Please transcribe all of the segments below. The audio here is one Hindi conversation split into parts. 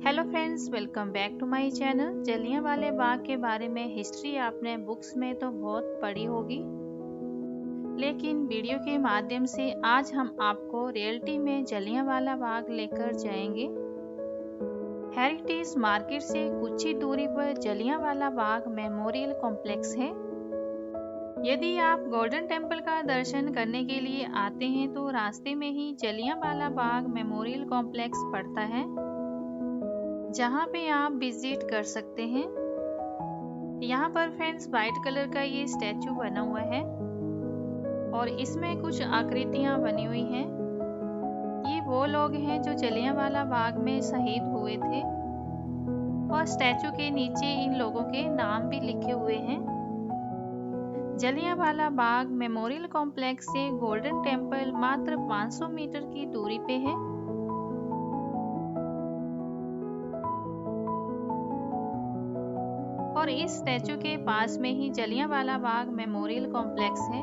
Hello friends, welcome back to my channel. जलियांवाले बाग के बारे में हिस्ट्री आपने बुक्स में तो बहुत पढ़ी होगी, लेकिन वीडियो के माध्यम से आज हम आपको रियलिटी में जलियांवाला बाग लेकर जाएंगे। हेरिटेज मार्केट से कुछ ही दूरी पर जलियांवाला बाग मेमोरियल कॉम्प्लेक्स है। यदि आप गोल्डन टेम्पल का दर्शन करने के लिए आते हैं तो रास्ते में ही जलियांवाला बाग मेमोरियल कॉम्प्लेक्स पड़ता है, जहाँ पे आप विजिट कर सकते हैं। यहाँ पर फ्रेंड्स वाइट कलर का ये स्टैचू बना हुआ है और इसमें कुछ आकृतियाँ बनी हुई हैं। ये वो लोग हैं जो जलियांवाला बाग में शहीद हुए थे और स्टैचू के नीचे इन लोगों के नाम भी लिखे हुए हैं। जलियांवाला बाग मेमोरियल कॉम्प्लेक्स से गोल्डन टेम्पल मात्र 500 मीटर की दूरी पे है। और इस स्टैचू के पास में ही जलियांवाला बाग मेमोरियल कॉम्प्लेक्स है।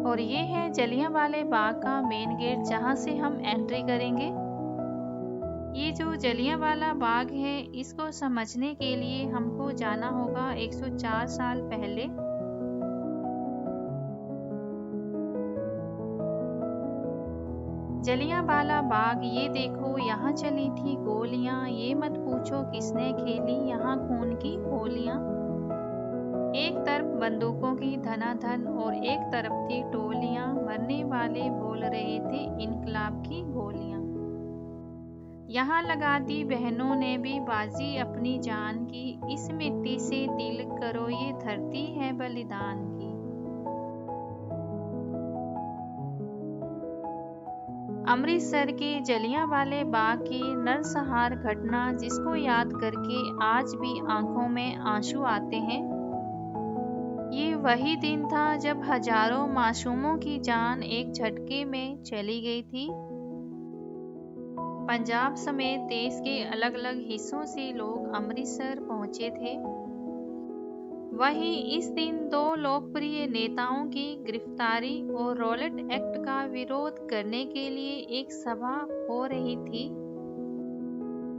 और ये है जलियांवाले बाग का मेन गेट, जहां से हम एंट्री करेंगे। ये जो जलियांवाला बाग है, इसको समझने के लिए हमको जाना होगा 104 साल पहले। जलियांवाला बाग, ये देखो यहाँ चली थी गोलियां, ये मत पूछो किसने खेली यहाँ खून की होलियां। एक तरफ बंदूकों की धनाधन और एक तरफ थी टोलियां, मरने वाले बोल रहे थे इनकलाब की गोलियां। यहाँ लगा दी बहनों ने भी बाजी अपनी जान की, इस मिट्टी से दिल करो ये धरती है बलिदान की। अमृतसर के जलियांवाले बाग की नरसंहार घटना, जिसको याद करके आज भी आंखों में आंसू आते हैं। ये वही दिन था जब हजारों मासूमों की जान एक झटके में चली गई थी। पंजाब समेत देश के अलग अलग हिस्सों से लोग अमृतसर पहुंचे थे। वहीं इस दिन दो लोकप्रिय नेताओं की गिरफ्तारी और रॉलेट एक्ट का विरोध करने के लिए एक सभा हो रही थी।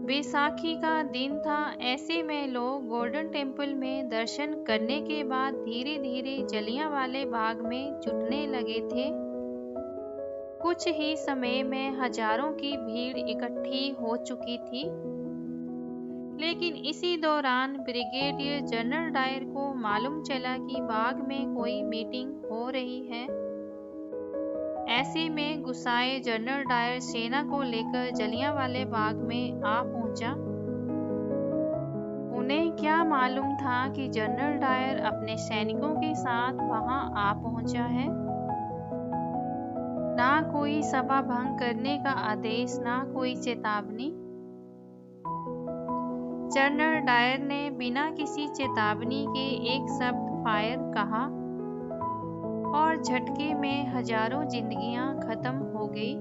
बैसाखी का दिन था, ऐसे में लोग गोल्डन टेम्पल में दर्शन करने के बाद धीरे धीरे जलियांवाले बाग में जुटने लगे थे। कुछ ही समय में हजारों की भीड़ इकट्ठी हो चुकी थी। लेकिन इसी दौरान ब्रिगेडियर जनरल डायर को मालूम चला कि बाग में कोई मीटिंग हो रही है। ऐसे में गुस्साए जनरल डायर सेना को लेकर जलियांवाले बाग में आ पहुंचा। उन्हें क्या मालूम था कि जनरल डायर अपने सैनिकों के साथ वहां आ पहुंचा है। ना कोई सभा भंग करने का आदेश, ना कोई चेतावनी। जनरल डायर ने बिना किसी चेतावनी के एक शब्द फायर कहा और झटके में हजारों जिंदगियां खत्म हो गई।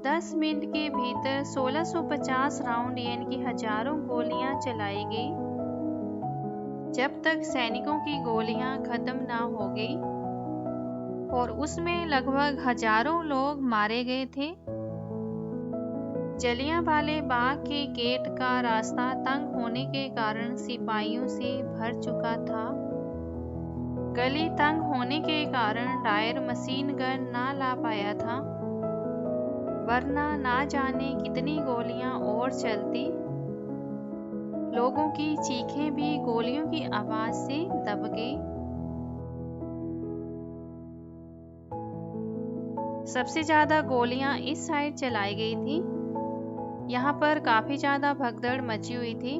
10 मिनट के भीतर 1650 राउंड यानी कि हजारों गोलियां चलाई गई, जब तक सैनिकों की गोलियां खत्म ना हो गई। और उसमें लगभग हजारों लोग मारे गए थे। जलियांवाले बाग के गेट का रास्ता तंग होने के कारण सिपाहियों से भर चुका था। गली तंग होने के कारण डायर मशीन गन ना ला पाया था, वरना ना जाने कितनी गोलियां और चलती। लोगों की चीखें भी गोलियों की आवाज से दब गई। सबसे ज्यादा गोलियां इस साइड चलाई गई थी। यहाँ पर काफी ज्यादा भगदड़ मची हुई थी।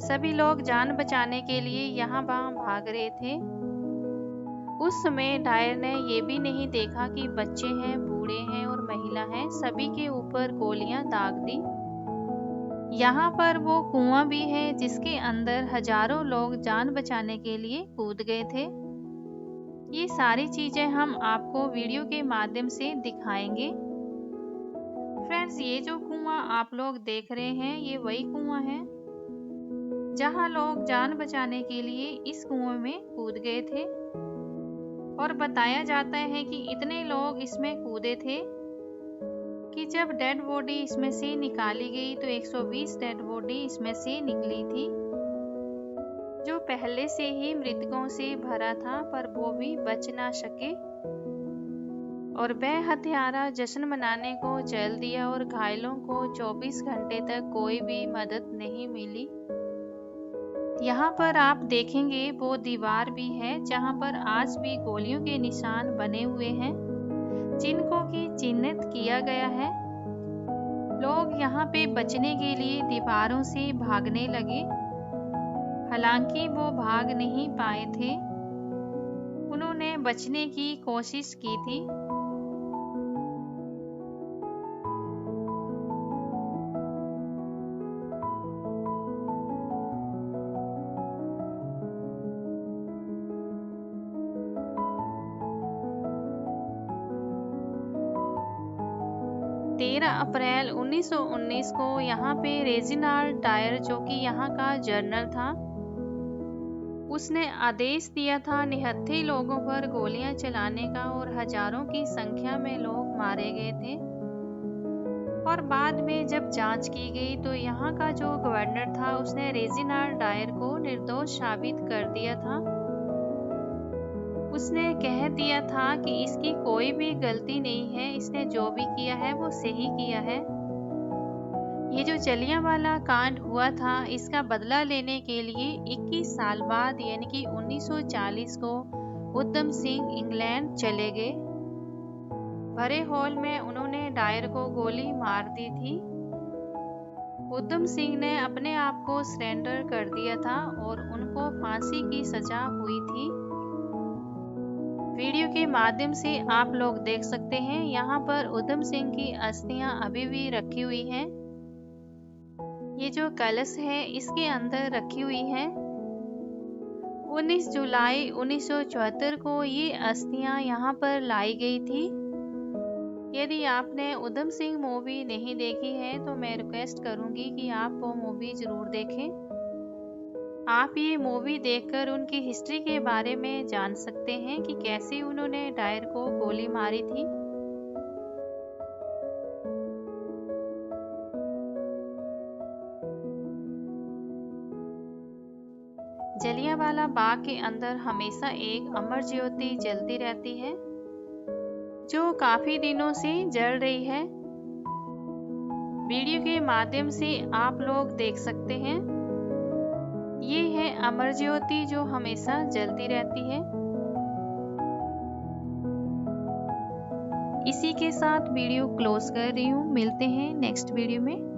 सभी लोग जान बचाने के लिए यहाँ वहाँ भाग रहे थे। उस समय डायर ने ये भी नहीं देखा कि बच्चे हैं, बूढ़े हैं और महिला हैं, सभी के ऊपर गोलियां दाग दी। यहाँ पर वो कुआं भी है जिसके अंदर हजारों लोग जान बचाने के लिए कूद गए थे। ये सारी चीजें हम आपको वीडियो के माध्यम से दिखाएंगे। फ्रेंड्स, ये जो कुआं आप लोग देख रहे हैं, ये वही कुआं है जहां लोग जान बचाने के लिए इस कुएं में कूद गए थे। और बताया जाता है कि इतने लोग इसमें कूदे थे कि जब डेड बॉडी इसमें से निकाली गई तो 120 डेड बॉडी इसमें से निकली थी, जो पहले से ही मृतकों से भरा था, पर वो भी बच ना सके और वह हत्यारा जश्न मनाने को चल दिया और घायलों को 24 घंटे तक कोई भी मदद नहीं मिली। यहाँ पर आप देखेंगे वो दीवार भी है जहाँ पर आज भी गोलियों के निशान बने हुए हैं, जिनको कि चिन्हित किया गया है। लोग यहाँ पे बचने के लिए दीवारों से भागने लगे, हालांकि वो भाग नहीं पाए थे। उन्होंने बचने की कोशिश की थी। अप्रैल 1919 को यहाँ पे रेजिनाल्ड डायर, जो कि यहाँ का जनरल था, उसने आदेश दिया था निहत्थे लोगों पर गोलियां चलाने का और हजारों की संख्या में लोग मारे गए थे। और बाद में जब जांच की गई तो यहाँ का जो गवर्नर था उसने रेजिनाल्ड डायर को निर्दोष साबित कर दिया था। उसने कह दिया था कि इसकी कोई भी गलती नहीं है, इसने जो भी किया है वो सही किया है। ये जो जलियांवाला कांड हुआ था, इसका बदला लेने के लिए 21 साल बाद यानी कि 1940 को उधम सिंह इंग्लैंड चले गए। भरे हॉल में उन्होंने डायर को गोली मार दी थी। उधम सिंह ने अपने आप को सरेंडर कर दिया था और उनको फांसी की सजा हुई थी। वीडियो के माध्यम से आप लोग देख सकते हैं, यहाँ पर उधम सिंह की अस्थियां अभी भी रखी हुई हैं। ये जो कलश है इसके अंदर रखी हुई है। 19 जुलाई 1974 को ये अस्थियां यहाँ पर लाई गई थी। यदि आपने उधम सिंह मूवी नहीं देखी है तो मैं रिक्वेस्ट करूंगी कि आप वो मूवी जरूर देखें। आप ये मूवी देखकर उनकी हिस्ट्री के बारे में जान सकते हैं कि कैसे उन्होंने डायर को गोली मारी थी। जलियांवाला बाग के अंदर हमेशा एक अमर ज्योति जलती रहती है, जो काफी दिनों से जल रही है। वीडियो के माध्यम से आप लोग देख सकते हैं। ये है अमर ज्योति जो हमेशा जलती रहती है। इसी के साथ वीडियो क्लोज कर रही हूँ। मिलते हैं नेक्स्ट वीडियो में।